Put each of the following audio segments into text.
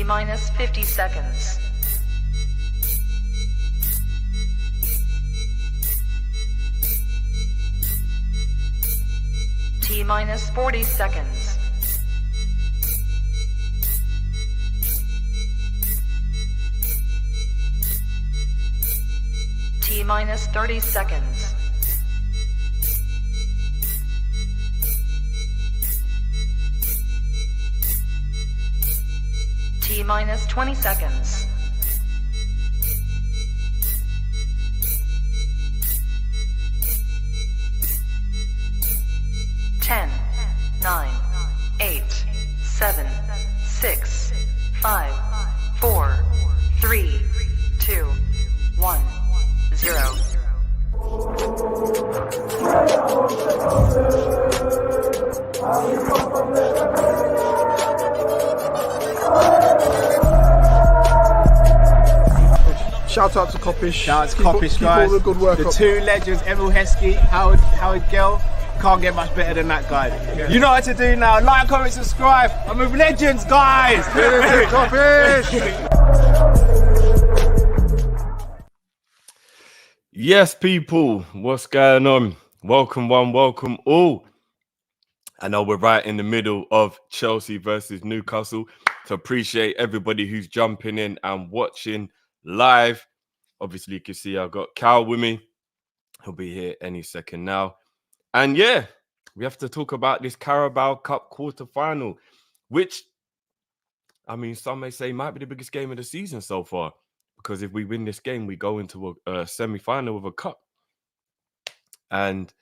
T minus 50 seconds. T minus 40 seconds. T minus 30 seconds. T minus 20 seconds. Ten, 9, 8, 7, 6, 5, 4, 3, 2, 1, 0. Shout out to Kopish. Shout out to Kopish, guys. Keep all the good work the up. two legends, Emil Heskey, Howard Gill. Can't get much better than that, guy. Yeah. You know what to do now. Like, comment, subscribe. I'm with legends, guys. Kopish. Yes, people, what's going on? Welcome one, welcome all. I know we're right in the middle of Chelsea versus Newcastle, so appreciate everybody who's jumping in and watching live. Obviously, you can see I've got Cal with me. He'll be here any second now. And yeah, we have to talk about this Carabao Cup quarter-final, which, I mean, some may say might be the biggest game of the season so far. Because if we win this game, we go into a semi-final of a cup. And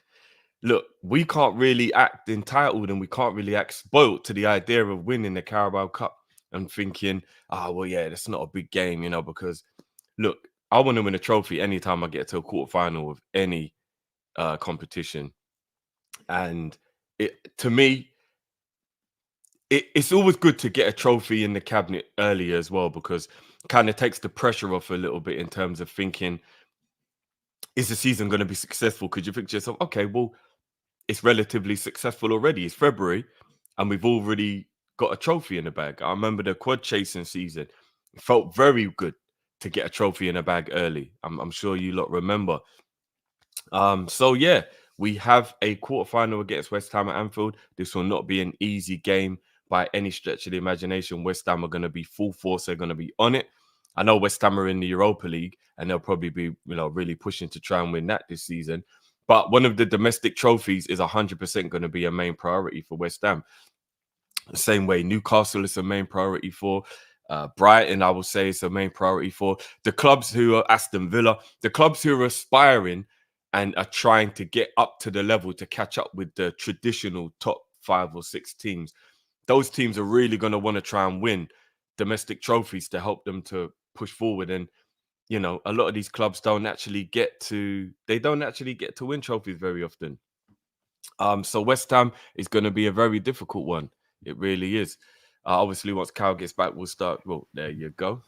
look, we can't really act entitled and we can't really act spoiled to the idea of winning the Carabao Cup and thinking, well, yeah, that's not a big game, you know, because look, I want to win a trophy anytime I get to a quarter-final of any competition. And to me, it's always good to get a trophy in the cabinet early as well, because it kind of takes the pressure off a little bit in terms of thinking, is the season going to be successful? Because you think to yourself, okay, well, it's relatively successful already. It's February and we've already got a trophy in the bag. I remember the quad chasing season. It felt very good to get a trophy in the bag early. I'm sure you lot remember. So yeah, we have a quarterfinal against West Ham at Anfield. This will not be an easy game by any stretch of the imagination. West Ham are going to be full force. They're going to be on it. I know West Ham are in the Europa League and they'll probably be, really pushing to try and win that this season. But one of the domestic trophies is 100% going to be a main priority for West Ham. The same way Newcastle is a main priority for. Brighton, I will say, is a main priority for. The clubs who are Aston Villa, the clubs who are aspiring and are trying to get up to the level to catch up with the traditional top 5 or 6 teams. Those teams are really going to want to try and win domestic trophies to help them to push forward. And, a lot of these clubs don't actually get to win trophies very often. So West Ham is going to be a very difficult one. It really is. Obviously, once Cal gets back, we'll start. Well, there you go.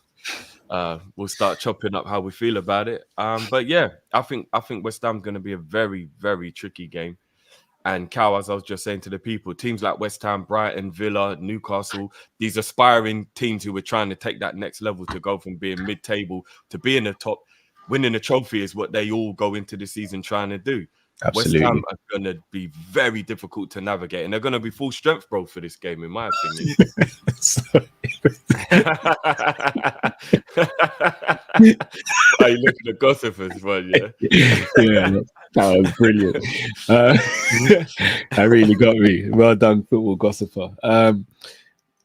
We'll start chopping up how we feel about it. But yeah, I think West Ham's going to be a very, very tricky game. And Cal, as I was just saying to the people, teams like West Ham, Brighton, Villa, Newcastle, these aspiring teams who were trying to take that next level to go from being mid-table to being the top, winning a trophy is what they all go into the season trying to do. Absolutely. West Ham are going to be very difficult to navigate, and they're going to be full strength, bro, for this game, in my opinion. Are you looking at gossipers, bro? Yeah, that was brilliant. That really got me. Well done, football gossiper.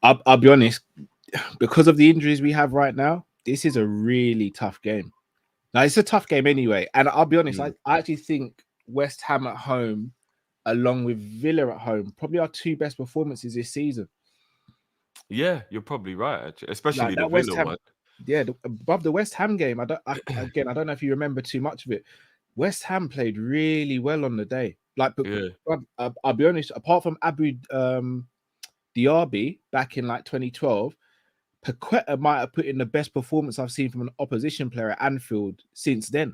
I'll be honest, because of the injuries we have right now, this is a really tough game. Now, it's a tough game anyway, and I'll be honest, I actually think West Ham at home, along with Villa at home, probably our 2 best performances this season. Yeah, you're probably right, actually, especially the West Villa Ham, one. Yeah, above the West Ham game. I don't know if you remember too much of it. West Ham played really well on the day. I'll be honest, apart from Abu Diaby back in 2012, Paqueta might have put in the best performance I've seen from an opposition player at Anfield since then.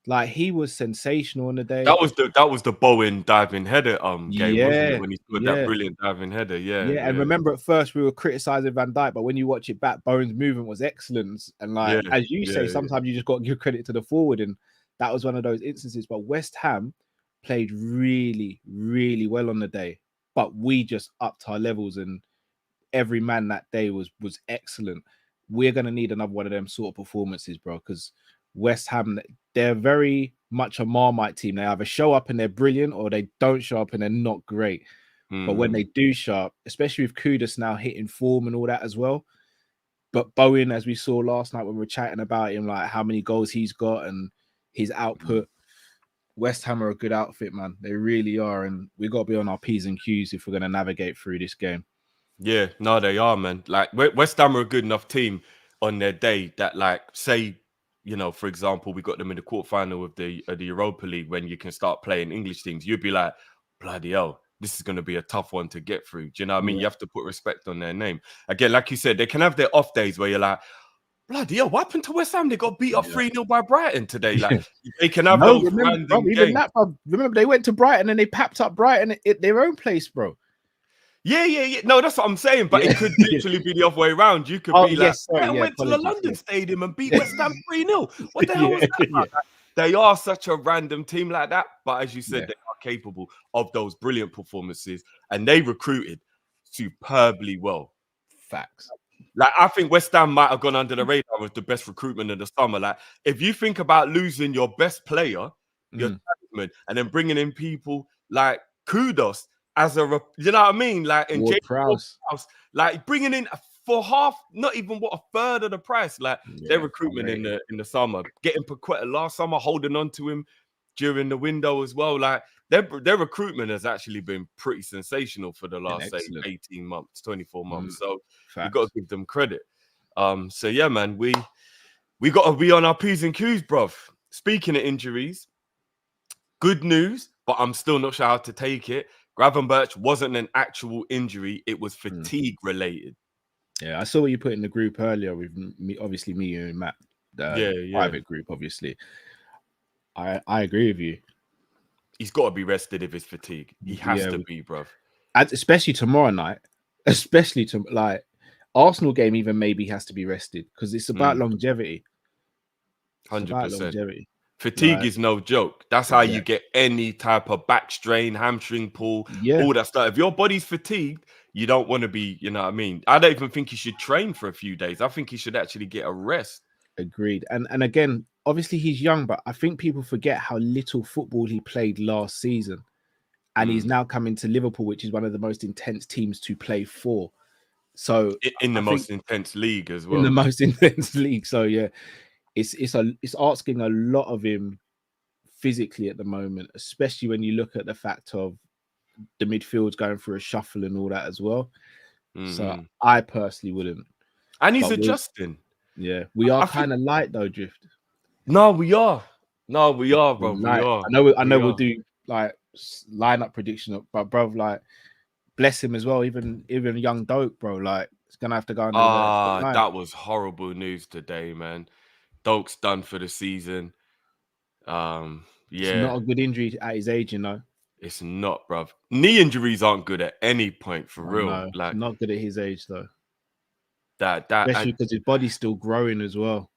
Like he was sensational on the day. That was the Bowen diving header game, wasn't it? When he scored that yeah. brilliant diving header. Yeah, and remember at first we were criticizing Van Dijk, but when you watch it back, Bowen's movement was excellent. And like as you say, sometimes you just got to give credit to the forward, and that was one of those instances. But West Ham played really, really well on the day, but we just upped our levels, and every man that day was excellent. We're gonna need another one of them sort of performances, bro, because West Ham, they're very much a Marmite team. They either show up and they're brilliant, or they don't show up and they're not great. But when they do show up, especially with Kudus now hitting form and all that as well. But Bowen, as we saw last night when we were chatting about him, like how many goals he's got and his output, West Ham are a good outfit, man. They really are. And we got to be on our P's and Q's if we're going to navigate through this game. Yeah, no, they are, man. Like West Ham are a good enough team on their day that, like, say, you know, for example, we got them in the quarterfinal of the Europa League when you can start playing English teams. You'd be like, bloody hell, this is going to be a tough one to get through. Do you know what I mean? You have to put respect on their name. Again, like you said, they can have their off days where you're like, bloody hell, what happened to West Ham? They got beat up 3-0 by Brighton today. Like, they can have those random games. Remember, they went to Brighton and they papped up Brighton at their own place, bro. Yeah. No, that's what I'm saying. But it could literally be the other way around. You could be like, I went to the London Stadium and beat West Ham 3-0. What the hell was that about? They are such a random team like that. But as you said, they are capable of those brilliant performances. And they recruited superbly well. Facts. Like, I think West Ham might have gone under the radar with the best recruitment of the summer. Like, if you think about losing your best player, your talisman, and then bringing in people like Kudus as a, you know what I mean? Like, and James Prowse, like bringing in for half, not even a third of the price. Like their recruitment in the summer, getting Paqueta last summer, holding on to him during the window as well. Like their recruitment has actually been pretty sensational for the last 18 months, 24 months. So you've got to give them credit. So yeah, man, we got to be on our P's and Q's, bruv. Speaking of injuries, good news, but I'm still not sure how to take it. Gravenberch wasn't an actual injury; it was fatigue related. Yeah, I saw what you put in the group earlier with me, obviously me and Matt, private group, obviously. I agree with you. He's got to be rested if it's fatigue. He has to be, bruv. Especially tomorrow night. Especially to like Arsenal game, even maybe has to be rested because it's about longevity. 100%. Fatigue is no joke. That's how you get any type of back strain, hamstring pull, all that stuff. If your body's fatigued, you don't want to be, you know what I mean? I don't even think he should train for a few days. I think he should actually get a rest. Agreed. And again, obviously he's young, but I think people forget how little football he played last season. And he's now coming to Liverpool, which is one of the most intense teams to play for. So in the most intense league as well. In the most intense league. So yeah. It's asking a lot of him physically at the moment, especially when you look at the fact of the midfield's going through a shuffle and all that as well. So I personally wouldn't. And he's adjusting. We are kind of light though, Drift. No, we are, bro. We are. I know we'll do like lineup prediction, but bro, like bless him as well. Even young Doak, bro, like it's gonna have to go under that was horrible news today, man. Doak's done for the season. It's not a good injury at his age, you know. It's not, bruv. Knee injuries aren't good at any point, for real. No, like not good at his age though. Especially because his body's still growing as well.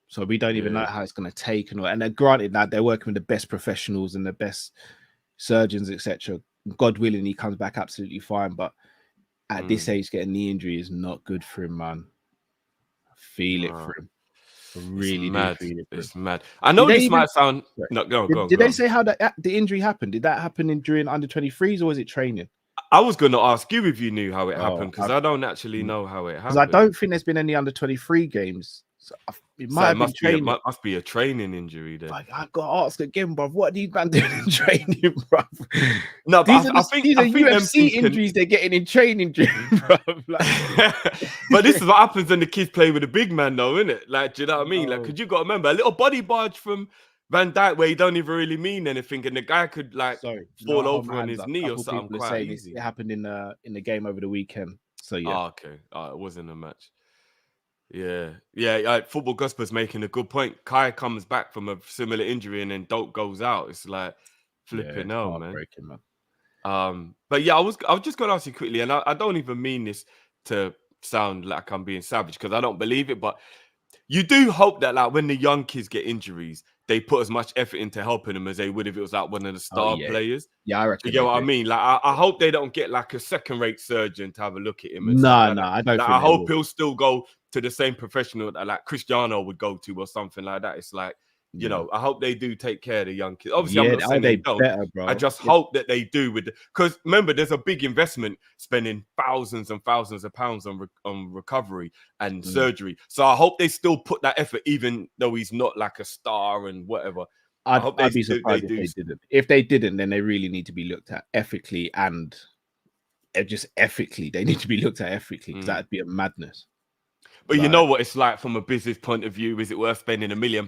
So we don't even know how it's going to take and all. And they're granted that they're working with the best professionals and the best surgeons, etc. God willing, he comes back absolutely fine. But at this age, getting knee injury is not good for him, man. I feel it for him. Really mad. It's mad. I know this might sound. No, go on. Did they say how the injury happened? Did that happen during under 23s or was it training? I was going to ask you if you knew how it happened because I don't actually know how it happened. Because I don't think there's been any under 23 games. So it must be a training injury then. Like, I've got to ask again, bro. What are these man doing in training, bro? No, but these are UFC injuries they're getting in training, bro. But this is what happens when the kids play with a big man, though, isn't it? Like, do you know what I mean? Like, because you got to remember a little body barge from Van Dijk where he don't even really mean anything, and the guy could fall over on his knee or something quite easy. It happened in the game over the weekend. So yeah. Okay. It wasn't a match. Yeah. Football Gospel's making a good point. Kai comes back from a similar injury and then Dope goes out. It's like flipping it's hell, man. heartbreaking, man. But yeah, I was just gonna ask you quickly, and I don't even mean this to sound like I'm being savage because I don't believe it, but you do hope that like when the young kids get injuries, they put as much effort into helping them as they would if it was like one of the star players. Yeah, I reckon. You get what I mean? Like I hope they don't get like a second-rate surgeon to have a look at him. And No, like I that. don't. Like, think I hope he'll still go to the same professional that like Cristiano would go to or something like that. It's like, you know, I hope they do take care of the young kids. Obviously, I'm not saying they don't. Better, bro. I just hope that they do because remember, there's a big investment spending thousands and thousands of pounds on recovery and surgery. So I hope they still put that effort, even though he's not like a star and whatever. I'd be surprised if they didn't. If they didn't, then they really need to be looked at ethically and just ethically. They need to be looked at ethically because that'd be a madness. But you know what it's like from a business point of view. Is it worth spending £1 million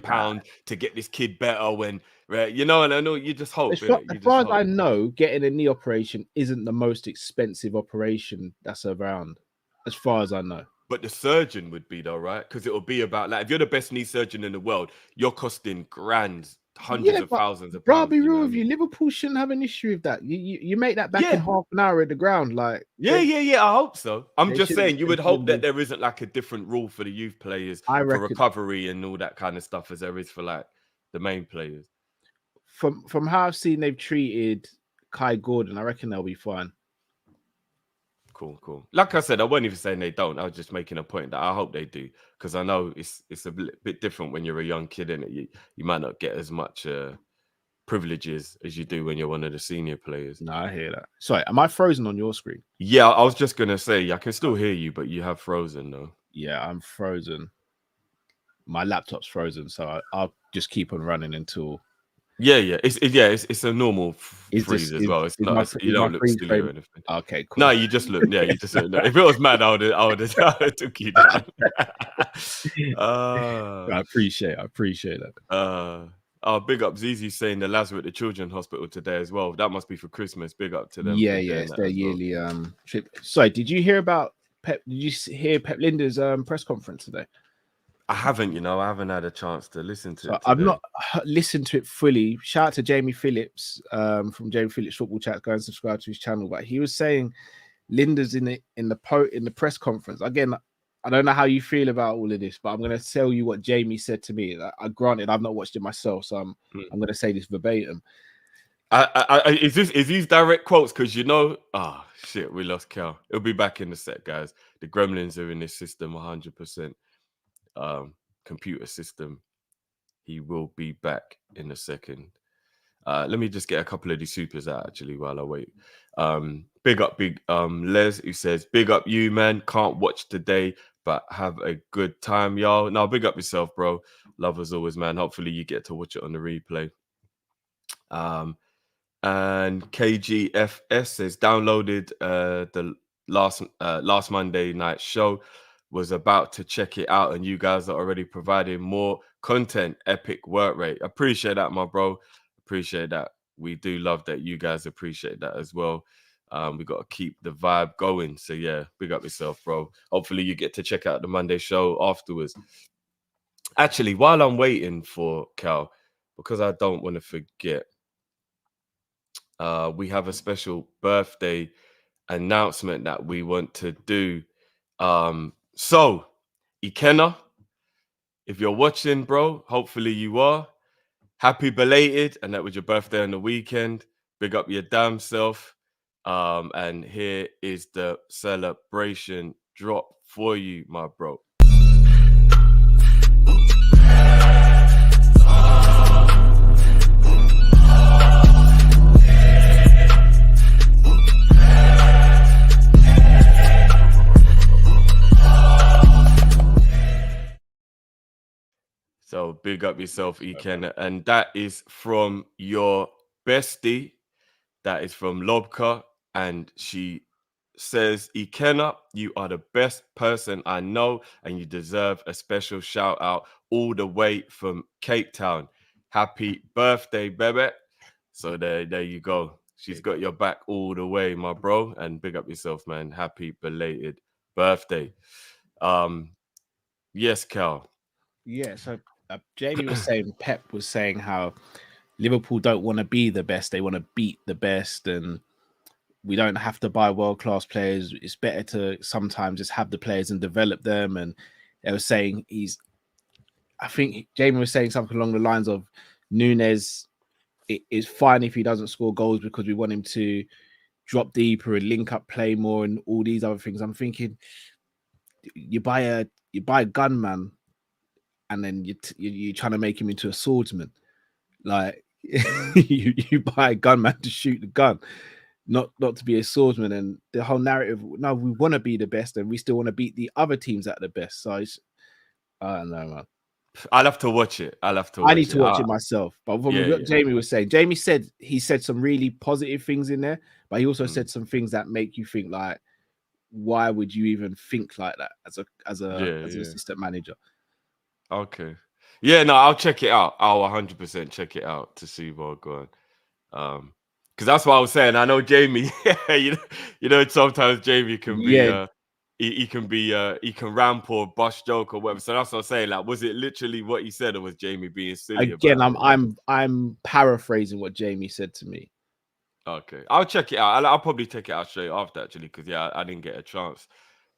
to get this kid better when, you know, and I know you just hope. As far as I know, getting a knee operation isn't the most expensive operation that's around, as far as I know. But the surgeon would be though, right? Because it'll be about like if you're the best knee surgeon in the world, you're costing grand, hundreds of thousands of pounds. I'll be real with you. Liverpool shouldn't have an issue with that. You make that back in half an hour at the ground, like yeah. I hope so. I'm just saying you would hope that there isn't like a different rule for the youth players for recovery and all that kind of stuff as there is for like the main players. From how I've seen they've treated Kai Gordon, I reckon they'll be fine. Cool. Like I said, I wasn't even saying they don't. I was just making a point that I hope they do because I know it's a bit different when you're a young kid, and you might not get as much privileges as you do when you're one of the senior players. No, I hear that. Sorry, am I frozen on your screen? Yeah, I was just gonna say I can still hear you, but you have frozen though. Yeah, I'm frozen. My laptop's frozen, so I'll just keep on running until. Yeah. It's a normal freeze as well. It's not. You don't look silly or anything. Okay, cool. No, you just look. Yeah, you just look. If it was mad, I would have took you down. I appreciate that. Big up Zizi saying the lads were at the Children's Hospital today as well. That must be for Christmas. Big up to them. Yeah, it's their yearly trip. Sorry, did you hear about Pep? Did you hear Pep Linda's press conference today? I haven't, I haven't had a chance to listen to it. I've not listened to it fully. Shout out to Jamie Phillips from Jamie Phillips Football Chat. Go and subscribe to his channel. But he was saying Linda's in the press conference. Again, I don't know how you feel about all of this, but I'm going to tell you what Jamie said to me. Granted, I've not watched it myself, so I'm going to say this verbatim. Is these direct quotes? Because shit, we lost Cal. He'll be back in the set, guys. The gremlins are in this system 100%. Computer system. He will be back in a second. Let me just get a couple of these supers out actually while I wait. Big up Les, who says, big up you, man. Can't watch today, but have a good time, y'all. Now, big up yourself, bro. Love as always, man. Hopefully you get to watch it on the replay. And KGFS says, downloaded the last Monday night show. Was about to check it out, and you guys are already providing more content. Epic work rate. Appreciate that, my bro. Appreciate that. We do love that. You guys appreciate that as well. We got to keep the vibe going. So yeah, big up yourself, bro. Hopefully you get to check out the Monday show afterwards. Actually, while I'm waiting for Cal, because I don't want to forget, we have a special birthday announcement that we want to do. So, Ikenna, if you're watching, bro, hopefully you are. Happy belated, and that was your birthday on the weekend. Big up your damn self. And here is the celebration drop for you, my bro. So big up yourself, Ikenna. And that is from your bestie. That is from Lobka. And she says, Ikenna, you are the best person I know, and you deserve a special shout out all the way from Cape Town. Happy birthday, baby. So there you go. She's got your back all the way, my bro. And big up yourself, man. Happy belated birthday. Yes, Cal. Yeah, so Jamie was saying, Pep was saying how Liverpool don't want to be the best, they want to beat the best, and we don't have to buy world-class players. It's better to sometimes just have the players and develop them. And they were saying I think Jamie was saying something along the lines of Nunes, it's fine if he doesn't score goals because we want him to drop deeper and link up play more and all these other things. I'm thinking you buy a gunman and then you're trying to make him into a swordsman. Like you buy a gunman to shoot the gun, not to be a swordsman. And the whole narrative, no, we want to be the best and we still want to beat the other teams at the best. So I don't know, man. I'll have to watch it. I need to watch it myself. But from what Jamie was saying, Jamie said he said some really positive things in there, but he also said some things that make you think like, why would you even think like that as an assistant manager? Okay. Yeah, no, I'll check it out. I'll 100% check it out to see what's going on. Because that's what I was saying. I know Jamie, you know, sometimes Jamie can be he can ramp or bust joke or whatever. So that's what I'm saying. Like, was it literally what he said, or was Jamie being silly? Again, I'm paraphrasing what Jamie said to me. Okay, I'll check it out. I'll probably take it out straight after, actually, because I didn't get a chance.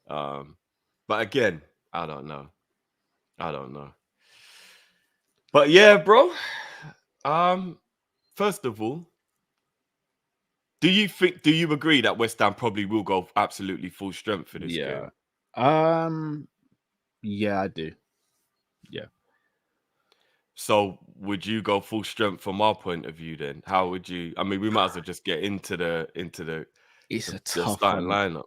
But again, I don't know. But yeah, bro. First of all, do you agree that West Ham probably will go absolutely full strength for this game? Yeah, I do. Yeah. So would you go full strength from our point of view then? How would you? I mean, we might as well just get into the it's a the tough starting lineup.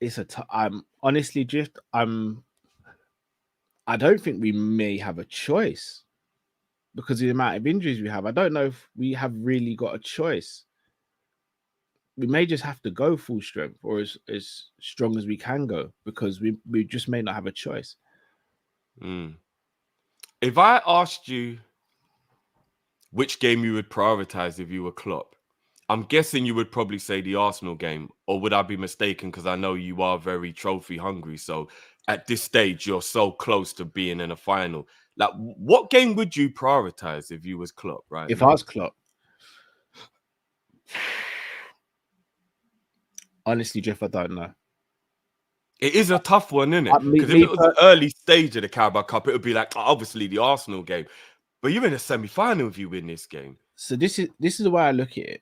It's I'm honestly just I don't think we may have a choice because of the amount of injuries we have. I don't know if we have really got a choice. We may just have to go full strength or as strong as we can go because we just may not have a choice. If I asked you which game you would prioritize if you were Klopp, I'm guessing you would probably say the Arsenal game, or would I be mistaken? Because I know you are very trophy hungry. So at this stage, you're so close to being in a final. Like, what game would you prioritize if you was Klopp, right? If I was Klopp, honestly, Jeff, I don't know. It is a tough one, isn't it? Because if it was the early stage of the Carabao Cup, it would be like obviously the Arsenal game. But you're in a semi-final if you win this game. So this is the way I look at it.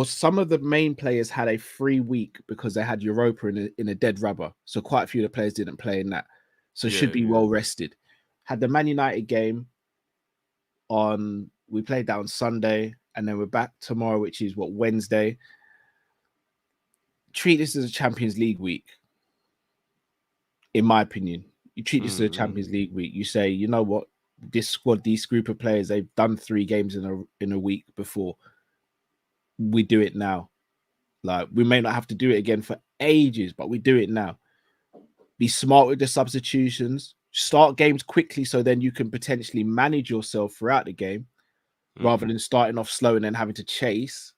Some of the main players had a free week because they had Europa in a dead rubber. So quite a few of the players didn't play in that. So should be well rested. Had the Man United game we played that on Sunday, and then we're back tomorrow, which is Wednesday. Treat this as a Champions League week. In my opinion, you treat this as a Champions League week. You say, you know what, this squad, this group of players, they've done 3 games in a week before. We do it now. Like, we may not have to do it again for ages, but we do it now. Be smart with the substitutions. Start games quickly so then you can potentially manage yourself throughout the game rather than starting off slow and then having to chase.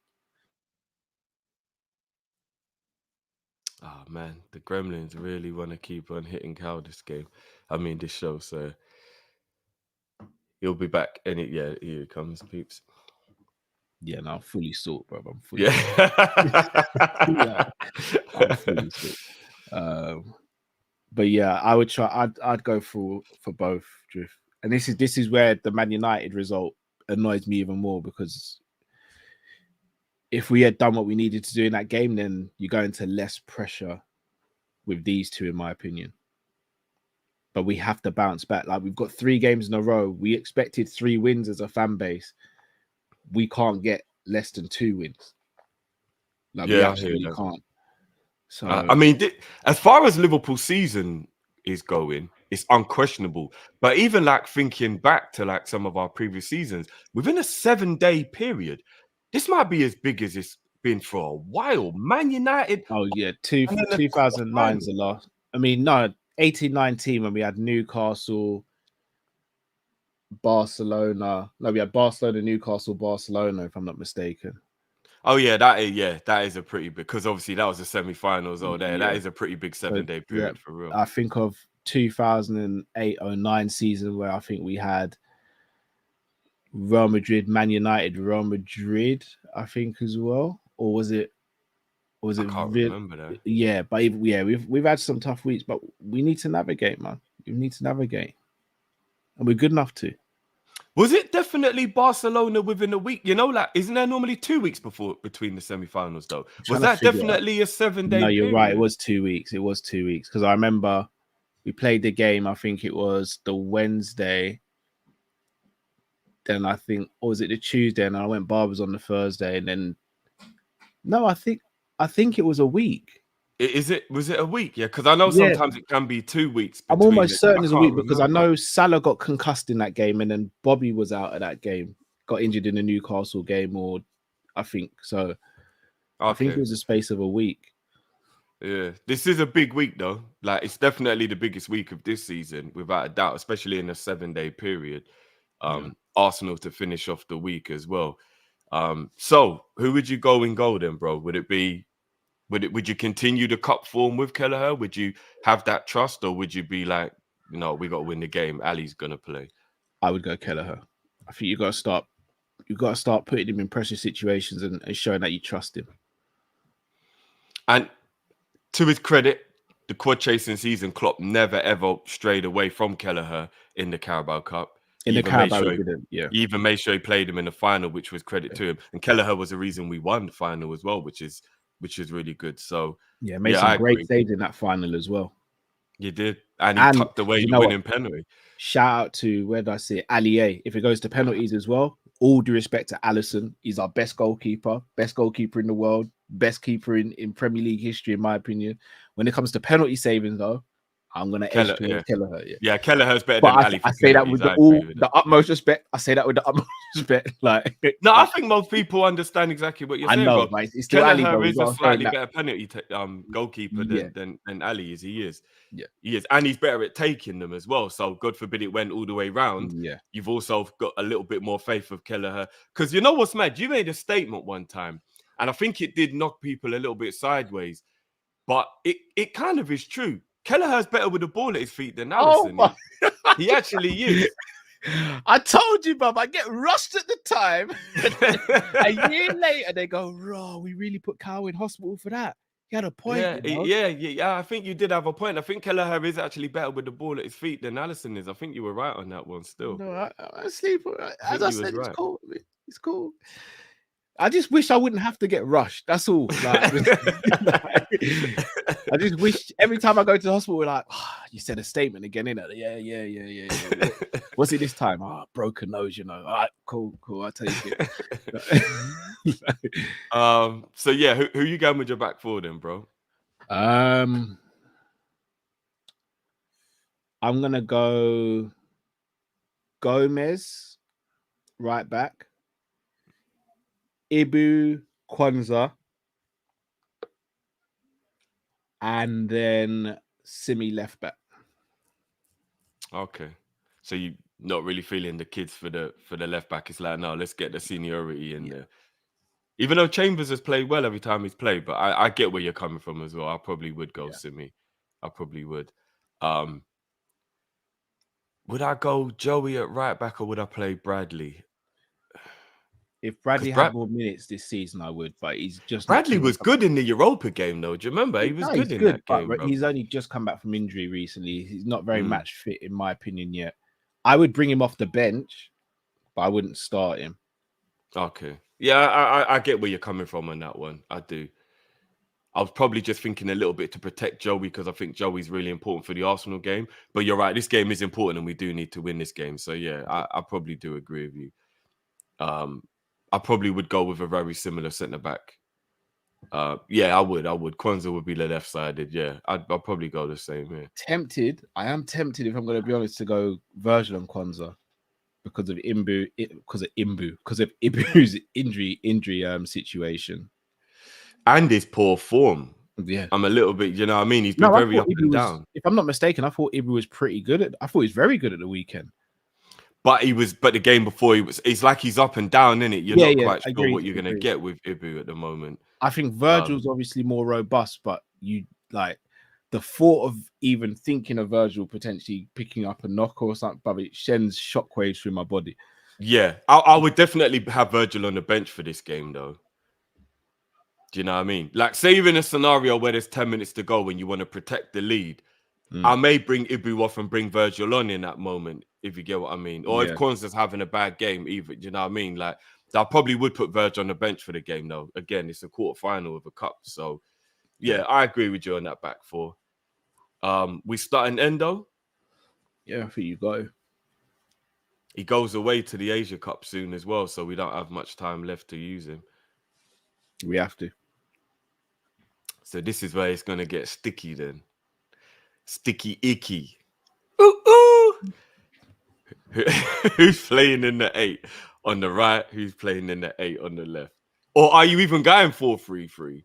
Oh man, the Gremlins really want to keep on hitting Cal this game. I mean, this show. So he'll be back. And here it comes, peeps. Yeah, no, I'm fully sort, bro. I'm fully I'm fully sort. But yeah, I would try. I'd go for both, Drift. And this is where the Man United result annoys me even more, because if we had done what we needed to do in that game, then you go into less pressure with these two, in my opinion. But we have to bounce back. Like, we've got 3 games in a row. We expected 3 wins as a fan base. We can't get less than 2 wins. Like, we absolutely can't. So I mean, as far as Liverpool's season is going, it's unquestionable. But even like thinking back to like some of our previous seasons, within a 7-day period, this might be as big as it's been for a while. Man United. Oh yeah, 2009 is the last. I mean, no, 18-19 when we had Newcastle, Barcelona. No, we had Barcelona, Newcastle, Barcelona, if I'm not mistaken. Oh yeah, that is a pretty big, because obviously that was the semi-finals all there. That is a pretty big 7-day period for real. I think of 2008-09 season where I think we had Real Madrid, Man United, Real Madrid, I think as well, or was it? I can't remember that. Yeah, but we've had some tough weeks, but we need to navigate, man. We need to navigate, and we're good enough to. Was it definitely Barcelona within a week? You know, like, isn't there normally 2 weeks between the semi-finals though? Was that definitely a 7-day? No, you're right. It was 2 weeks. It was 2 weeks because I remember we played the game. I think it was the Wednesday. Then I think, or was it the Tuesday? And I went barbers on the Thursday, and then no, I think it was a week. Was it a week? Yeah, because I know sometimes it can be 2 weeks. I'm almost certain it's a week because I know Salah got concussed in that game, and then Bobby was out of that game, got injured in the Newcastle game, or I think so. Okay. I think it was a space of a week. Yeah, this is a big week though. Like, it's definitely the biggest week of this season, without a doubt, especially in a 7-day period. Arsenal to finish off the week as well. So who would you go in goal then, bro? Would you continue the cup form with Kelleher? Would you have that trust, or would you be like, we got to win the game, Ali's gonna play? I would go Kelleher. I think you got to start putting him in pressure situations and showing that you trust him. And to his credit, the quad chasing season, Klopp never ever strayed away from Kelleher in the Carabao Cup. In the Carabao, he even made sure he played him in the final, which was credit to him. And Kelleher was the reason we won the final as well, which is really good. So made some great saves in that final as well. You did, and he tucked away the winning penalty. Shout out to, where did I see it? Ali A. If it goes to penalties as well, all due respect to Alisson, he's our best goalkeeper in the world, best keeper in Premier League history, in my opinion. When it comes to penalty saving, though, I'm gonna edge towards Kelleher. Yeah, Kelleher's better than Ali. I say that with the utmost respect. I say that with the utmost respect. Like, no, I think most people understand exactly what you're saying. I know, but it's still Ali. Kelleher is a slightly better penalty goalkeeper than Ali is. He is. Yeah, he is, and he's better at taking them as well. So God forbid it went all the way round. Yeah, you've also got a little bit more faith of Kelleher, because you know what's mad? You made a statement one time, and I think it did knock people a little bit sideways, but it kind of is true. Kelleher's better with the ball at his feet than Alisson. He actually is. I told you, Bob. I get rushed at the time. A year later, they go, "Raw, we really put Kyle in hospital for that." He had a point. Yeah. I think you did have a point. I think Kelleher is actually better with the ball at his feet than Alisson is. I think you were right on that one. Still, no, I sleep. As I said, it's cool. It's cool. I just wish I wouldn't have to get rushed. That's all. Like, I just wish every time I go to the hospital, we're like, you said a statement again, innit? Yeah. What's it this time? Broken nose, All right, cool. I'll take it. So yeah, who you going with your back four then, bro? I'm gonna go Gomez, right back. Ibu, Kwanzaa, and then Simi left back. Okay, so you not really feeling the kids for the left back. It's like, no, let's get the seniority in there. Even though Chambers has played well every time he's played, but I get where you're coming from as well. I probably would go Simi. I probably would. Would I go Joey at right back, or would I play Bradley? If Bradley had more minutes this season, I would, but he's just... Bradley was good in the Europa game, though. Do you remember? He was good in that game, bro. He's only just come back from injury recently. He's not very match fit, in my opinion, yet. I would bring him off the bench, but I wouldn't start him. Okay. Yeah, I get where you're coming from on that one. I do. I was probably just thinking a little bit to protect Joey, because I think Joey's really important for the Arsenal game. But you're right, this game is important and we do need to win this game. So, yeah, I probably do agree with you. I probably would go with a very similar centre-back. Yeah, I would. Kwanzaa would be the left-sided. Yeah, I'll probably go the same here. I am tempted, if I'm going to be honest, to go Virgil on Kwanzaa because of Ibu's injury situation. And his poor form. Yeah. I'm a little bit, you know what I mean? He's been very up and down. If I'm not mistaken, I thought Ibu was pretty good. I thought he was very good at the weekend. But the game before it's like he's up and down, isn't it? You're not quite sure what you're gonna get with Ibu at the moment. I think Virgil's obviously more robust, but you like the thought of even thinking of Virgil potentially picking up a knock or something, but it sends shockwaves through my body. Yeah, I would definitely have Virgil on the bench for this game, though. Do you know what I mean? Like, say even a scenario where there's 10 minutes to go when you want to protect the lead, I may bring Ibu off and bring Virgil on in that moment, if you get what I mean. Or if Kwanzaa's having a bad game, even, do you know what I mean? Like, I probably would put Virgil on the bench for the game, though. Again, it's a quarterfinal of a cup. So, yeah, I agree with you on that back four. We starting Endo? Yeah, I think you go. He goes away to the Asia Cup soon as well, so we don't have much time left to use him. We have to. So this is where it's going to get sticky then. Sticky icky. Ooh, ooh. Who's playing in the 8 on the right? Who's playing in the 8 on the left? Or are you even going 4-3-3?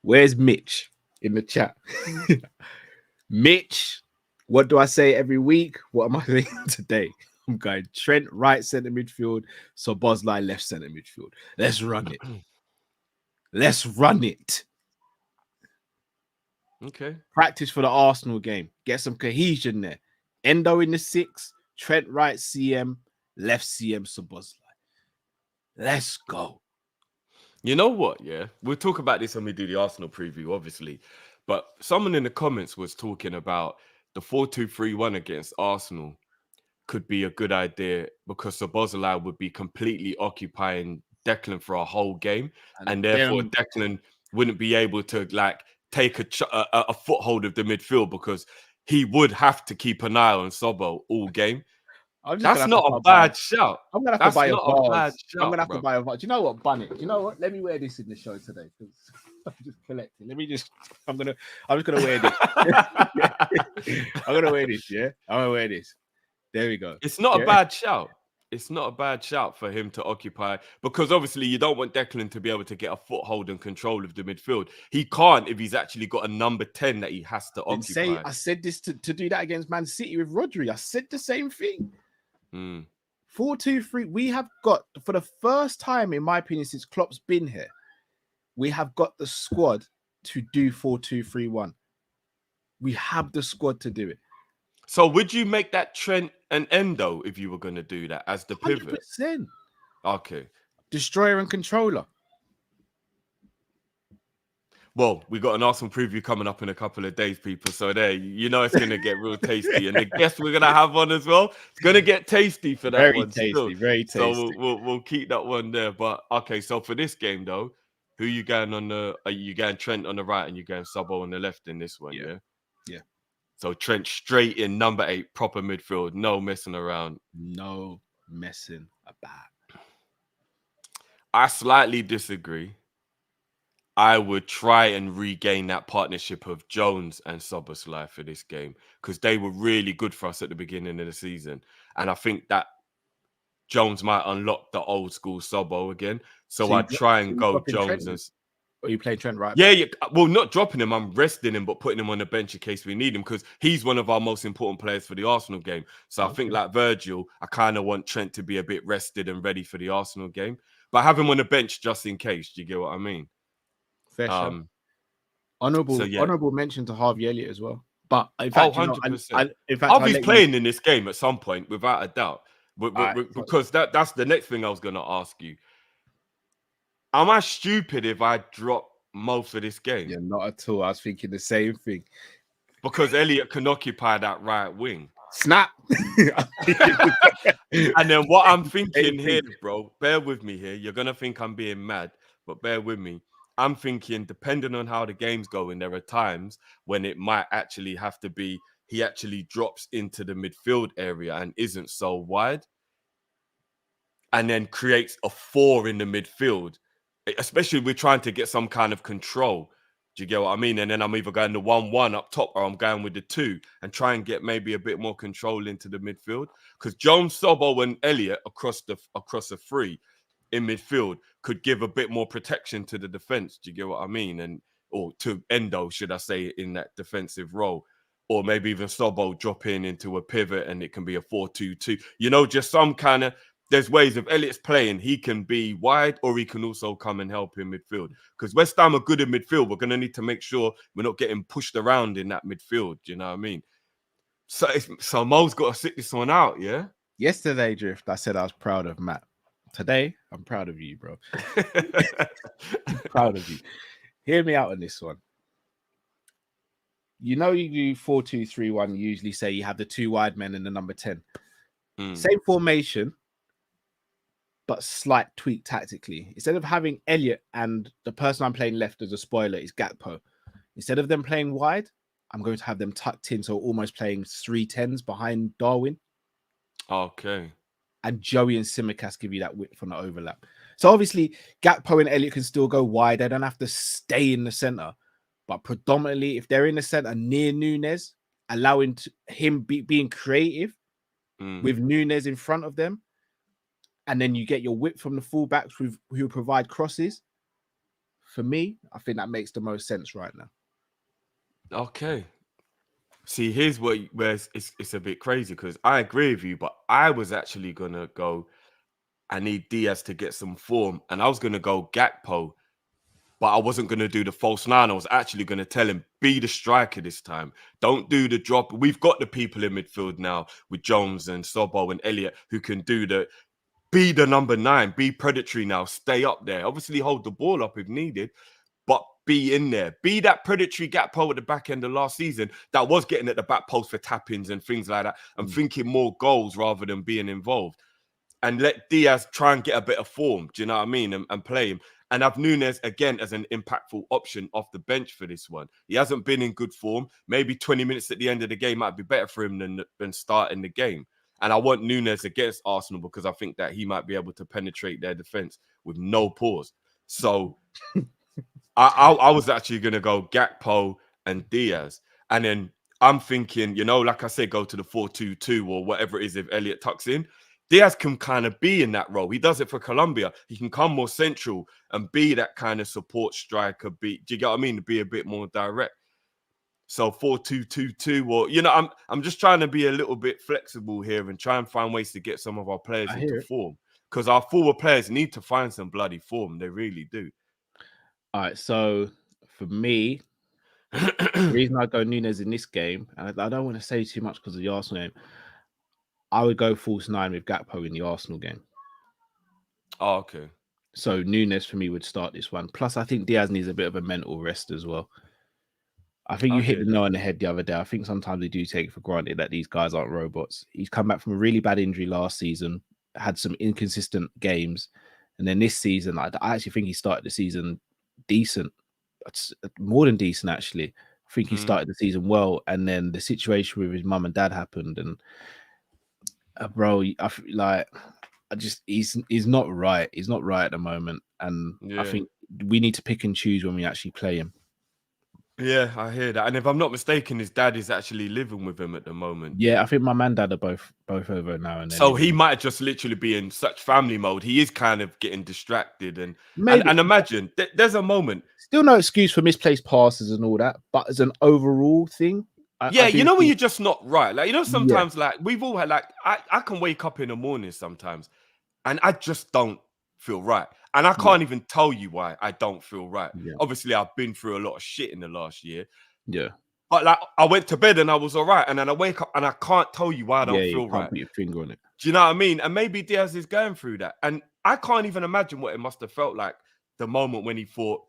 Where's Mitch in the chat? Mitch, what do I say every week? What am I saying today? I'm going Trent right centre midfield, so Bosley left centre midfield. Let's run it. Let's run it. Okay. Practice for the Arsenal game. Get some cohesion there. Endo in the 6, Trent right CM, left CM Szoboszlai. Let's go. You know what? Yeah, we'll talk about this when we do the Arsenal preview, obviously. But someone in the comments was talking about the 4-2-3-1 against Arsenal could be a good idea because Szoboszlai would be completely occupying Declan for a whole game, and therefore Declan wouldn't be able to like take a foothold of the midfield because he would have to keep an eye on Sobo all game. That's not a bad shout. I'm gonna have to buy a vase. I'm gonna have bro. to buy a vase. Do you know what, Bunny? Do you know what? Let me wear this in the show today because I'm just collecting. I'm just gonna wear this. I'm gonna wear this. Yeah, I'm gonna wear this. There we go. It's not a bad shout. It's not a bad shout for him to occupy because obviously you don't want Declan to be able to get a foothold and control of the midfield. He can't if he's actually got a number 10 that he has to occupy. I said this to do that against Man City with Rodri. I said the same thing. 4-2-3. We have got, for the first time, in my opinion, since Klopp's been here, we have got the squad to do 4-2-3-1. We have the squad to do it. So would you make that Trent and Endo if you were going to do that as the pivot? 100%. Okay. Destroyer and controller. Well, we got an Arsenal preview coming up in a couple of days, people. So there, you know it's going to get real tasty. And the guest we're going to have on as well, it's going to get tasty for that very one. Tasty, still. very tasty. So we'll keep that one there. But okay, so for this game though, who you going on the? Are you going Trent on the right and you going Sobo on the left in this one? Yeah. So Trent straight in number 8, proper midfield, no messing around. No messing about. I slightly disagree. I would try and regain that partnership of Jones and Szoboszlai for this game because they were really good for us at the beginning of the season. And I think that Jones might unlock the old school Sobo again. So I'd try and go Jones and... Or you play Trent right? Yeah. Well, not dropping him. I'm resting him, but putting him on the bench in case we need him because he's one of our most important players for the Arsenal game. So I think like Virgil, I kind of want Trent to be a bit rested and ready for the Arsenal game. But have him on the bench just in case. Do you get what I mean? Fair honourable mention to Harvey Elliott as well. But in fact, 100%. In fact, Harvey's playing in this game at some point, without a doubt. Because that's the next thing I was going to ask you. Am I stupid if I drop Mo for this game? Yeah, not at all. I was thinking the same thing. Because Elliott can occupy that right wing. Snap. And then what I'm thinking here, bro, bear with me here. You're going to think I'm being mad, but bear with me. I'm thinking, depending on how the game's going, there are times when it might actually have to be he actually drops into the midfield area and isn't so wide and then creates a 4 in the midfield. Especially if we're trying to get some kind of control. Do you get what I mean? And then I'm either going the 1-1 up top or I'm going with the 2 and try and get maybe a bit more control into the midfield. Because Jones, Sobo and Elliott across the 3 in midfield could give a bit more protection to the defense. Do you get what I mean? Or to Endo, should I say, in that defensive role. or maybe even Sobol drop in into a pivot and it can be a 4-2-2. You know, just some kind of, there's ways if Elliott's playing, he can be wide or he can also come and help in midfield. Because West Ham are good in midfield. We're going to need to make sure we're not getting pushed around in that midfield. Do you know what I mean? So Mo's got to sit this one out, yeah? Yesterday, Drift, I said I was proud of Matt. Today, I'm proud of you, bro. Proud of you. Hear me out on this one. You know, you do 4-2-3-1. You usually say you have the two wide men and the number 10. Same formation, but slight tweak tactically. Instead of having Elliott and the person I'm playing left as a spoiler is Gakpo, instead of them playing wide, I'm going to have them tucked in, so almost playing 3 10s behind Darwin. Okay. And Joey and Simicast give you that width on the overlap. So obviously, Gakpo and Elliott can still go wide. They don't have to stay in the center. But predominantly, if they're in the center near Nunes, allowing him being creative with Nunes in front of them, and then you get your width from the fullbacks who provide crosses. For me, I think that makes the most sense right now. Okay. See, here's where it's a bit crazy because I agree with you, but I was actually going to go, I need Diaz to get some form, and I was going to go Gakpo, but I wasn't going to do the false 9. I was actually going to tell him, be the striker this time. Don't do the drop. We've got the people in midfield now with Jones and Sobo and Elliott who can be the number 9, be predatory now, stay up there. Obviously hold the ball up if needed, but be in there. Be that predatory Gakpo at the back end of last season that was getting at the back post for tap-ins and things like that and thinking more goals rather than being involved. And let Diaz try and get a bit of form, do you know what I mean, and play him. And have Nunes, again, as an impactful option off the bench for this one. He hasn't been in good form. Maybe 20 minutes at the end of the game might be better for him than starting the game. And I want Nunes against Arsenal because I think that he might be able to penetrate their defense with no pause. So I was actually going to go Gakpo and Diaz. And then I'm thinking, you know, like I said, go to the 4-2-2 or whatever it is if Elliott tucks in. Diaz can kind of be in that role. He does it for Colombia. He can come more central and be that kind of support striker. Do you get what I mean? To be a bit more direct. So 4-2-2-2, or you know, I'm just trying to be a little bit flexible here and try and find ways to get some of our players into form because our forward players need to find some bloody form. They really do. All right. So for me, the reason I go Nunes in this game, and I don't want to say too much because of the Arsenal game, I would go false 9 with Gakpo in the Arsenal game. Oh, okay. So Nunes for me would start this one. Plus, I think Diaz needs a bit of a mental rest as well. I think you hit the nail on the head the other day. I think sometimes we do take it for granted that these guys aren't robots. He's come back from a really bad injury last season, had some inconsistent games. And then this season, I actually think he started the season decent. More than decent, actually. I think he started the season well. And then the situation with his mum and dad happened. And bro, I feel like he's not right. He's not right at the moment. And I think we need to pick and choose when we actually play him. Yeah, I hear that. And if I'm not mistaken, his dad is actually living with him at the moment. Yeah, I think my man and dad are both over now and then. So he might just literally be in such family mode. He is kind of getting distracted. And imagine, there's a moment. Still no excuse for misplaced passes and all that. But as an overall thing. You know when you're just not right. Like, you know, sometimes like we've all had like, I can wake up in the morning sometimes and I just don't feel right. And I can't even tell you why I don't feel right. Yeah. Obviously, I've been through a lot of shit in the last year. Yeah. But like, I went to bed and I was all right. And then I wake up and I can't tell you why I don't feel right. Put your finger on it. Do you know what I mean? And maybe Diaz is going through that. And I can't even imagine what it must have felt like the moment when he thought,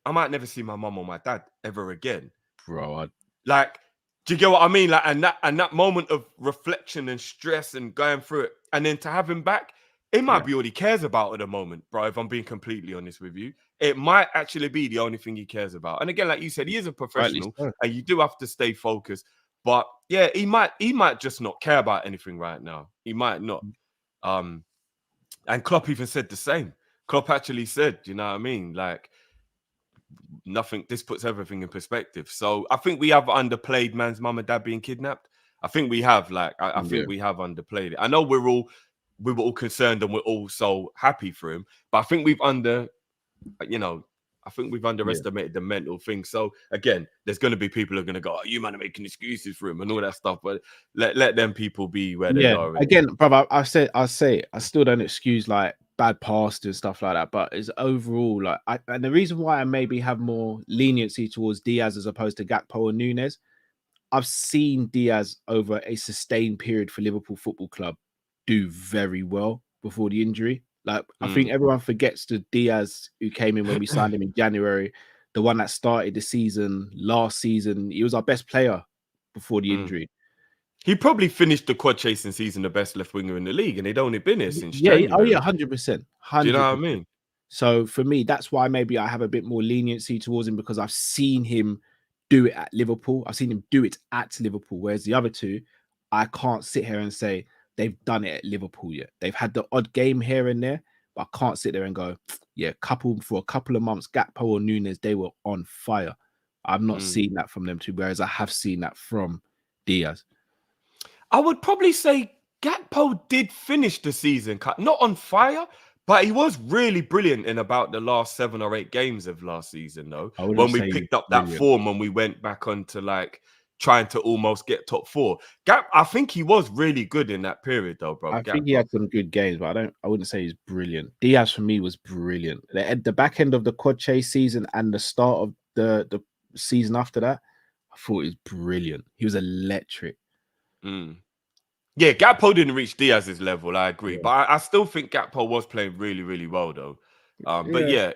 I might never see my mum or my dad ever again. Bro, like, do you get what I mean? Like, and that moment of reflection and stress and going through it. And then to have him back, it might be all he cares about at the moment, bro, if I'm being completely honest with you. It might actually be the only thing he cares about. And again, like you said, he is a professional and you do have to stay focused. But yeah, he might just not care about anything right now. He might not. And Klopp even said the same. Klopp actually said, you know what I mean? Like, nothing, this puts everything in perspective. So I think we have underplayed man's mum and dad being kidnapped. I think we have, like, I think we have underplayed it. I know we were all concerned and we're all so happy for him, but I think we've I think we've underestimated the mental thing. So again, there's going to be people who are going to go, "Oh, you man are making excuses for him and all that stuff." But let them people be where they are. Again, brother, I still don't excuse like bad past and stuff like that. But it's overall like, and the reason why I maybe have more leniency towards Diaz as opposed to Gakpo and Nunes, I've seen Diaz over a sustained period for Liverpool Football Club do very well before the injury. Like, I think everyone forgets the Diaz who came in when we signed him in January, the one that started the season last season. He was our best player before the injury. He probably finished the quad chasing season the best left winger in the league, and he'd only been here since January. Oh yeah, 100%. Do you know what I mean? So for me, that's why maybe I have a bit more leniency towards him, because I've seen him do it at Liverpool. I've seen him do it at Liverpool, whereas the other two, I can't sit here and say they've done it at Liverpool yet. They've had the odd game here and there, but I can't sit there and go, yeah, for a couple of months, Gakpo or Nunes, they were on fire. I've not seen that from them two, whereas I have seen that from Diaz. I would probably say Gakpo did finish the season not on fire, but he was really brilliant in about the last 7 or 8 games of last season, though. When we picked up that form and we went back onto like trying to almost get top 4. I think he was really good in that period, though, bro. I think he had some good games, but I wouldn't say he's brilliant. Diaz for me was brilliant. The back end of the quad chase season and the start of the season after that, I thought he was brilliant. He was electric. Yeah, Gakpo didn't reach Diaz's level, I agree. But I still think Gakpo was playing really, really well, though. But yeah,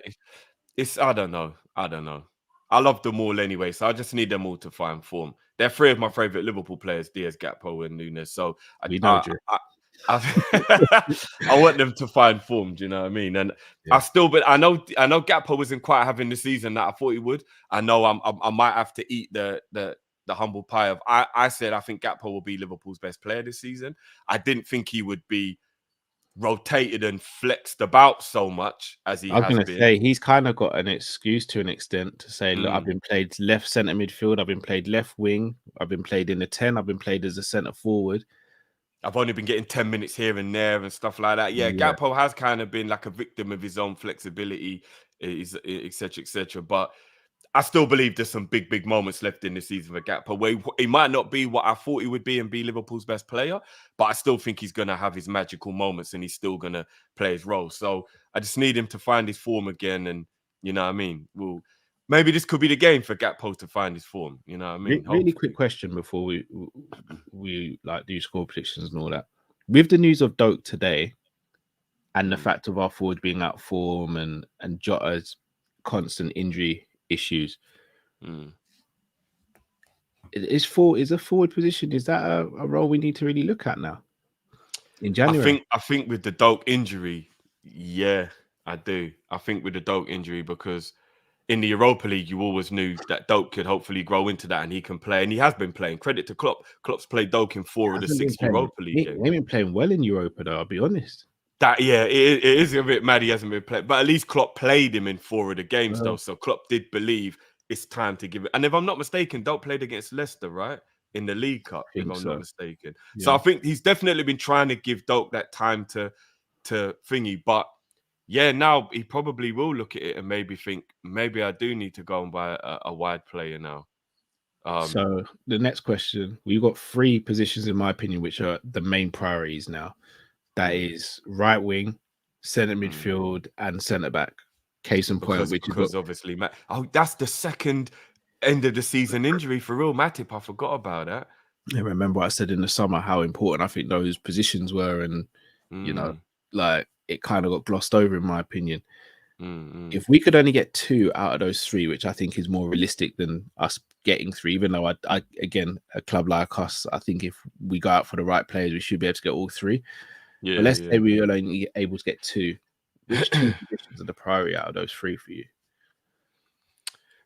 it's I don't know. I love them all anyway, so I just need them all to find form. They're 3 of my favourite Liverpool players, Diaz, Gakpo, and Nunes. So I want them to find form. Do you know what I mean? And but I know Gakpo wasn't quite having the season that I thought he would. I know I might have to eat the humble pie of I said I think Gakpo will be Liverpool's best player this season. I didn't think he would be rotated and flexed about so much as he has been. I was going to say he's kind of got an excuse to an extent to say, look, I've been played left centre midfield, I've been played left wing, I've been played in the 10, I've been played as a centre forward. I've only been getting 10 minutes here and there and stuff like that. Yeah, Gakpo has kind of been like a victim of his own flexibility, etc., etc. But I still believe there's some big moments left in the season for Gakpo where he might not be what I thought he would be and be Liverpool's best player, but I still think he's going to have his magical moments and he's still going to play his role. So I just need him to find his form again. And, you know what I mean? Well, maybe this could be the game for Gakpo to find his form. You know what I mean? Really quick question before we like do score predictions and all that. With the news of Doak today and the fact of our forwards being out of form and Jota's constant injury issues. Is a forward position, is that a role we need to really look at now in January? I think with the Doak injury, yeah, I do. I think with the Doak injury, because in the Europa League, you always knew that Doak could hopefully grow into that and he can play, and he has been playing. Credit to Klopp. Klopp's played Doak in 4 of the 6 Europa League games. He ain't been playing well in Europa, though, I'll be honest. It is a bit mad he hasn't been playing, but at least Klopp played him in 4 of the games, though. So Klopp did believe it's time to give it. And if I'm not mistaken, Doak played against Leicester, right? In the League Cup, if I'm not mistaken. Yeah. So I think he's definitely been trying to give Doak that time to thingy. But yeah, now he probably will look at it and maybe think, maybe I do need to go and buy a wide player now. So the next question, we've got 3 positions, in my opinion, which are the main priorities now. That is right wing, centre midfield, and centre back. Case in point, because obviously, that's the second end of the season injury for real, Matip. I forgot about that. I remember I said in the summer how important I think those positions were, and you know, like it kind of got glossed over, in my opinion. If we could only get 2 out of those 3, which I think is more realistic than us getting 3, even though I again, a club like us, I think if we go out for the right players, we should be able to get all 3. Yeah, but let's say we are only able to get 2. Which 2 positions are the priority out of those 3 for you?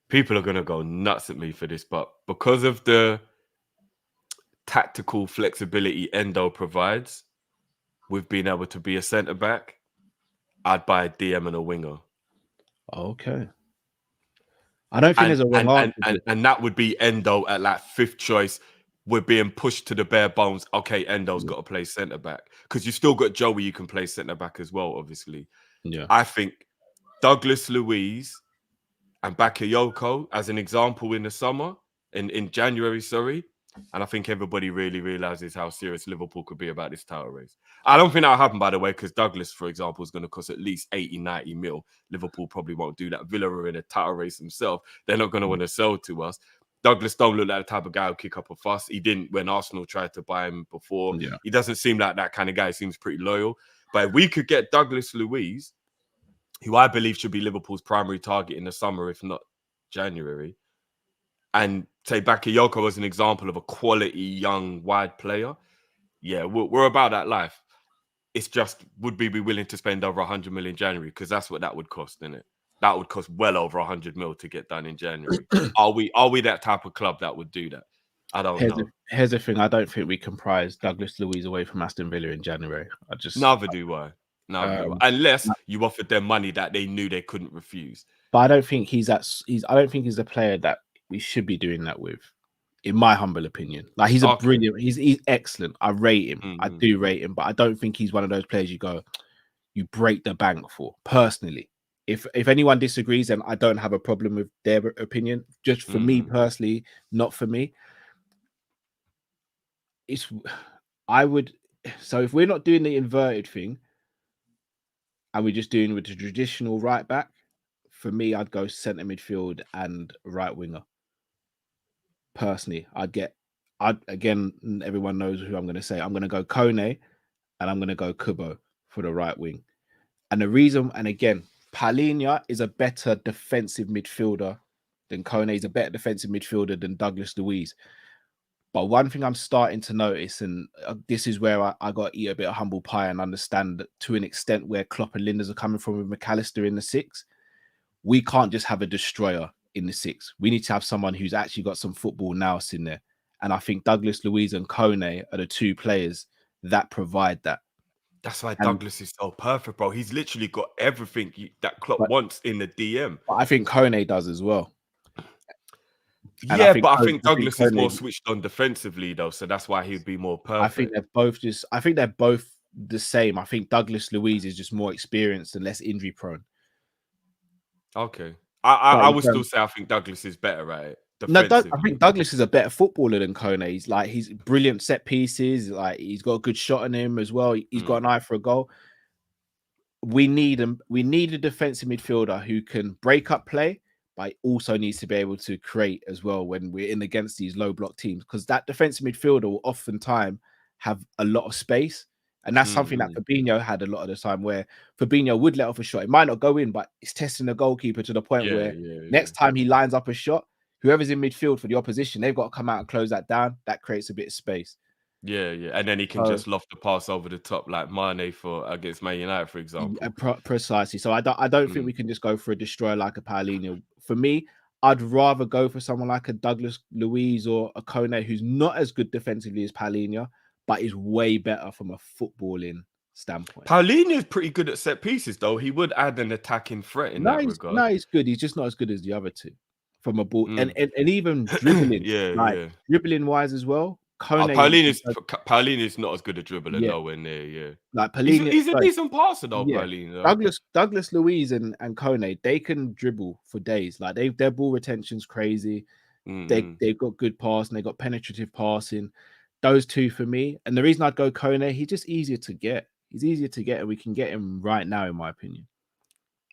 People are going to go nuts at me for this, but because of the tactical flexibility Endo provides with being able to be a centre back, I'd buy a DM and a winger. Okay. I don't think there's a wrong answer. And that would be Endo at like 5th choice. We're being pushed to the bare bones. Okay, Endo's got to play centre back because you've still got Joey. You can play centre back as well, obviously. Yeah, I think Douglas Luiz and Bakayoko as an example in the summer, in January, sorry. And I think everybody really realizes how serious Liverpool could be about this title race. I don't think that'll happen, by the way, because Douglas, for example, is going to cost at least 80, 90 mil. Liverpool probably won't do that. Villa are in a title race themselves. They're not going to want to sell to us. Douglas don't look like the type of guy who'll kick up a fuss. He didn't when Arsenal tried to buy him before. Yeah. He doesn't seem like that kind of guy. He seems pretty loyal. But if we could get Douglas Luiz, who I believe should be Liverpool's primary target in the summer, if not January, and say Bakayoko as an example of a quality young wide player, yeah, we're about that life. It's just, would we be willing to spend over 100 million in January? Because that's what that would cost, isn't it? That would cost well over 100 mil to get done in January. Are we that type of club that would do that? I don't know. Here's the thing: I don't think we can prize Douglas Luiz away from Aston Villa in January. Neither do I. Unless you offered them money that they knew they couldn't refuse. But I don't think I don't think he's a player that we should be doing that with, in my humble opinion. Like, he's a brilliant, he's excellent. I rate him. I do rate him, but I don't think he's one of those players you break the bank for, personally. If anyone disagrees, then I don't have a problem with their opinion. Just for me personally, not for me. So if we're not doing the inverted thing and we're just doing with the traditional right back, for me, I'd go centre midfield and right winger. Personally, again, everyone knows who I'm going to say. I'm going to go Kone and I'm going to go Kubo for the right wing. And the reason, and again, Palhinha is a better defensive midfielder than Kone. Is a better defensive midfielder than Douglas Luiz. But one thing I'm starting to notice, and this is where I got to eat a bit of humble pie and understand that to an extent where Klopp and Linders are coming from with McAllister in the 6, we can't just have a destroyer in the 6. We need to have someone who's actually got some football nous in there. And I think Douglas Luiz and Kone are the two players that provide that. That's why Douglas is so perfect, bro. He's literally got everything that Klopp wants in the DM. But I think Kone does as well. And I think Douglas is more switched on defensively, though, so that's why he'd be more perfect. I think they're both the same. I think Douglas Luiz is just more experienced and less injury prone. Okay. I would still say I think Douglas is better at it. No, I think Douglas is a better footballer than Kone. He's brilliant set pieces. Like, he's got a good shot on him as well. He's got an eye for a goal. We need a defensive midfielder who can break up play, but also needs to be able to create as well when we're in against these low block teams, because that defensive midfielder will oftentimes have a lot of space. And that's something that Fabinho had a lot of the time, where Fabinho would let off a shot. It might not go in, but it's testing the goalkeeper to the point where next time he lines up a shot, whoever's in midfield for the opposition, they've got to come out and close that down. That creates a bit of space. Yeah. And then he can just loft the pass over the top like Mane for against Man United, for example. Precisely. So I don't think we can just go for a destroyer like a Palhinha. For me, I'd rather go for someone like a Douglas Luiz or a Kone, who's not as good defensively as Palhinha, but is way better from a footballing standpoint. Palhinha is pretty good at set pieces, though. He would add an attacking threat in that regard. No, he's good. He's just not as good as the other two from a ball. And even dribbling, dribbling wise as well. Palhinha is not as good at dribbling, nowhere near. Like Palhinha, he's a decent passer though. Palhinha. Douglas Luiz and Kone, they can dribble for days. Like, their ball retention's crazy. They've got good passing. They got penetrative passing. Those two for me. And the reason I'd go Kone, he's just easier to get. He's easier to get, and we can get him right now, in my opinion.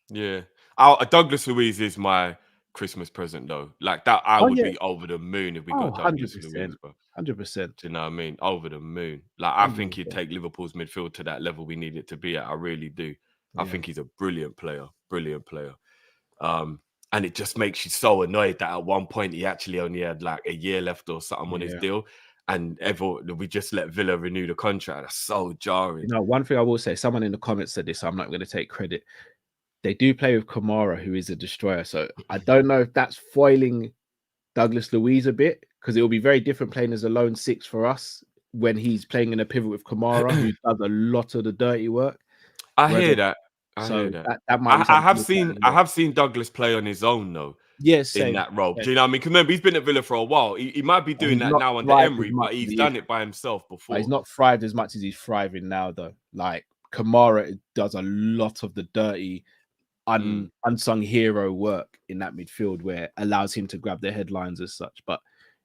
Yeah, Douglas Luiz is my Christmas present, though. Like that, I would be over the moon if we got Douglas Luiz, bro. 100%. Do you know what I mean? Over the moon. Like, I think he'd take Liverpool's midfield to that level we need it to be at. I really do. I think he's a brilliant player. And it just makes you so annoyed that at one point he actually only had like a year left or something on his deal. And we just let Villa renew the contract. That's so jarring. One thing I will say, someone in the comments said this, so I'm not going to take credit. They do play with Kamara, who is a destroyer. So I don't know if that's foiling Douglas Luiz a bit, because it will be very different playing as a lone 6 for us when he's playing in a pivot with Kamara, who does a lot of the dirty work. I hear that. I have seen Douglas play on his own, though. Yes, in that role. Do you know what I mean? Remember, he's been at Villa for a while. He might be doing that now under Emery, but he's done it by himself before. He's not thrived as much as he's thriving now, though. Like, Kamara does a lot of the dirty unsung hero work in that midfield where allows him to grab the headlines as such. But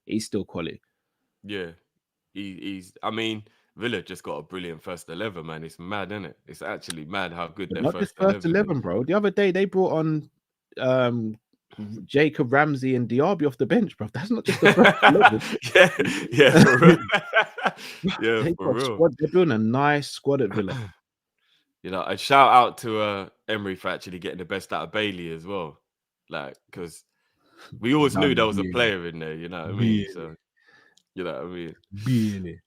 he's still quality. Yeah, he's. I mean, Villa just got a brilliant first 11, man. It's mad, isn't it? It's actually mad how good But their not first just first 11, is. bro. The other day they brought on Jacob Ramsey and Diaby off the bench, bro. That's not just the first 11. yeah, for real. Yeah, They've for got real. squad. They're doing a nice squad at Villa. You know, a shout out to Emery for actually getting the best out of Bailey as well. Like, because we always knew there was a player in there, you know what I mean? So, you know what I mean? Really?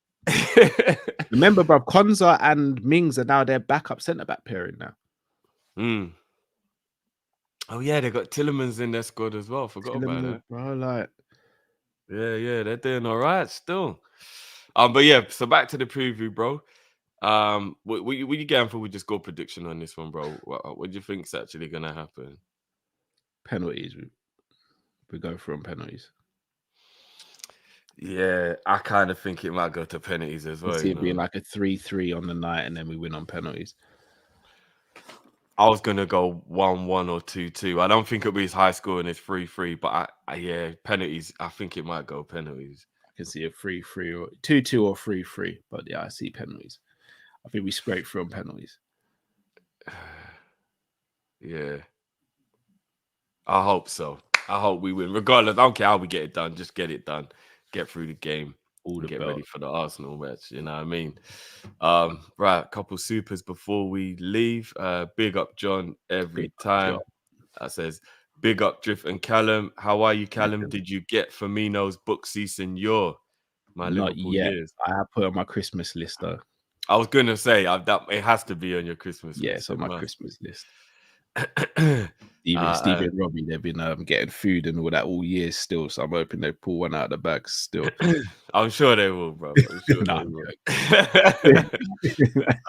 Remember, bro, Konza and Mings are now their backup centre-back pairing now. Oh, yeah, they got Tillemans in their squad as well. Forgot about that. Bro, like... Yeah, they're doing all right still. But yeah, so back to the preview, bro. What you going for with your score prediction on this one, bro? What do you think's actually gonna happen? Penalties. We go for on penalties. Yeah, I kind of think it might go to penalties as well. See it being like a 3-3 on the night, and then we win on penalties. I was gonna go 1-1 or 2-2. I don't think it'll be as high scoring as 3-3, but yeah, penalties. I think it might go penalties. I can see a 3-3 or 2-2 or 3-3, but yeah, I see penalties. I think we scrape through on penalties. Yeah, I hope so. I hope we win. Regardless, I don't care how we get it done. Just get it done. Get through the game. Get ready for the Arsenal match. You know what I mean? Right, a couple supers before we leave. Big up John every time. That says, big up Drift and Callum. How are you, Callum? Did you get Firmino's book Season my Not Liverpool yet. years? I have put on my Christmas list though. I was gonna say that it has to be on your Christmas list. Yeah, it's on my Christmas list. Steve and Robbie, they've been getting food and all that all year still, so I'm hoping they pull one out of the bag still. I'm sure they will, bro. I'm sure they will.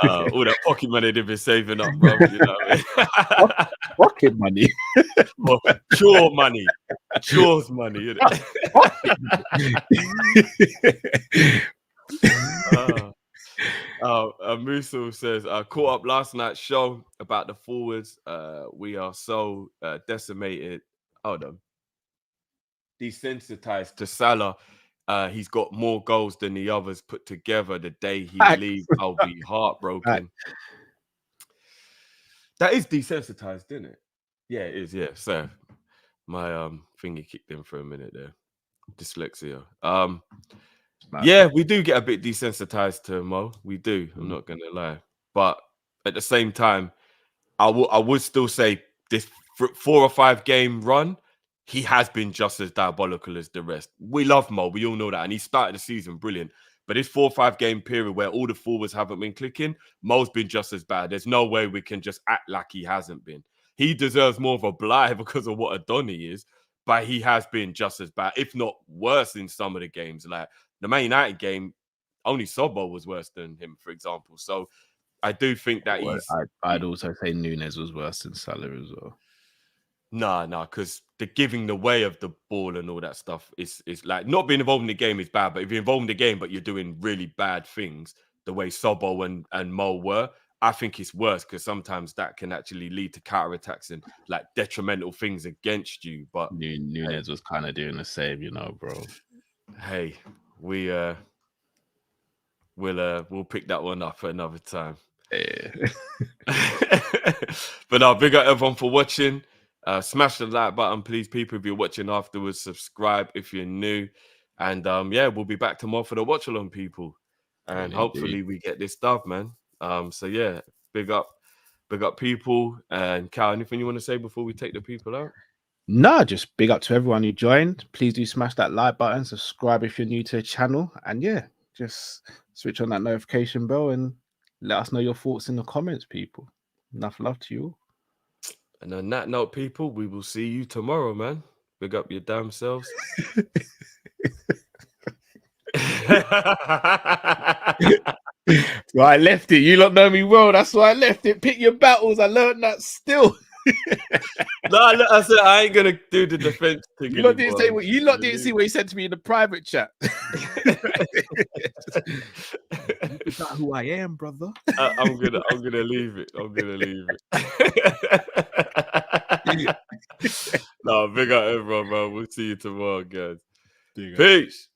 All that pocket money they've been saving up, bro. You know what I mean? Pocket money, chore money, chores money. You know? Musa says, caught up last night's show about the forwards. We are so decimated. Hold on. Desensitized to Salah. He's got more goals than the others put together. The day he leaves, I'll be heartbroken. That is desensitized, isn't it? Yeah, it is. Yeah. So my thingy kicked in for a minute there. Dyslexia. Yeah, we do get a bit desensitized to Mo. We do. I'm not gonna lie, but at the same time, I would still say this 4 or 5 game run, he has been just as diabolical as the rest. We love Mo. We all know that, and he started the season brilliant. But this 4 or 5 game period where all the forwards haven't been clicking, Mo's been just as bad. There's no way we can just act like he hasn't been. He deserves more of a blight because of what a don he is, but he has been just as bad, if not worse, in some of the games. Like the Man United game, only Sobbo was worse than him, for example. So I do think that I'd also say Nunes was worse than Salah as well. No, because the giving the way of the ball and all that stuff is like not being involved in the game is bad, but if you're involved in the game but you're doing really bad things, the way Sobbo and Mo were, I think it's worse because sometimes that can actually lead to counterattacks and like detrimental things against you. But Nunes was kind of doing the same, you know, bro. Hey, we'll pick that one up at another time. Yeah. But no, big up everyone for watching. Smash the like button, please, people. If you're watching afterwards, subscribe if you're new. And yeah, we'll be back tomorrow for the watch along, people. And hopefully we get this stuff, man. So yeah, big up people. And Cal, anything you want to say before we take the people out? No, just big up to everyone who joined. Please do smash that like button, subscribe if you're new to the channel, and yeah, just switch on that notification bell and let us know your thoughts in the comments, people. Enough love to you all. And on that note, people, we will see you tomorrow, man. Big up your damn selves. So I left it. You lot know me well. That's why I left it. Pick your battles. I learned that still. No, I said I ain't gonna do the defense thing. You lot didn't say what you lot didn't see what he said to me in the private chat. That's not who I am, brother. I'm gonna leave it. I'm gonna leave it. No, big up everyone, man. We'll see you tomorrow, guys. Big up. Peace.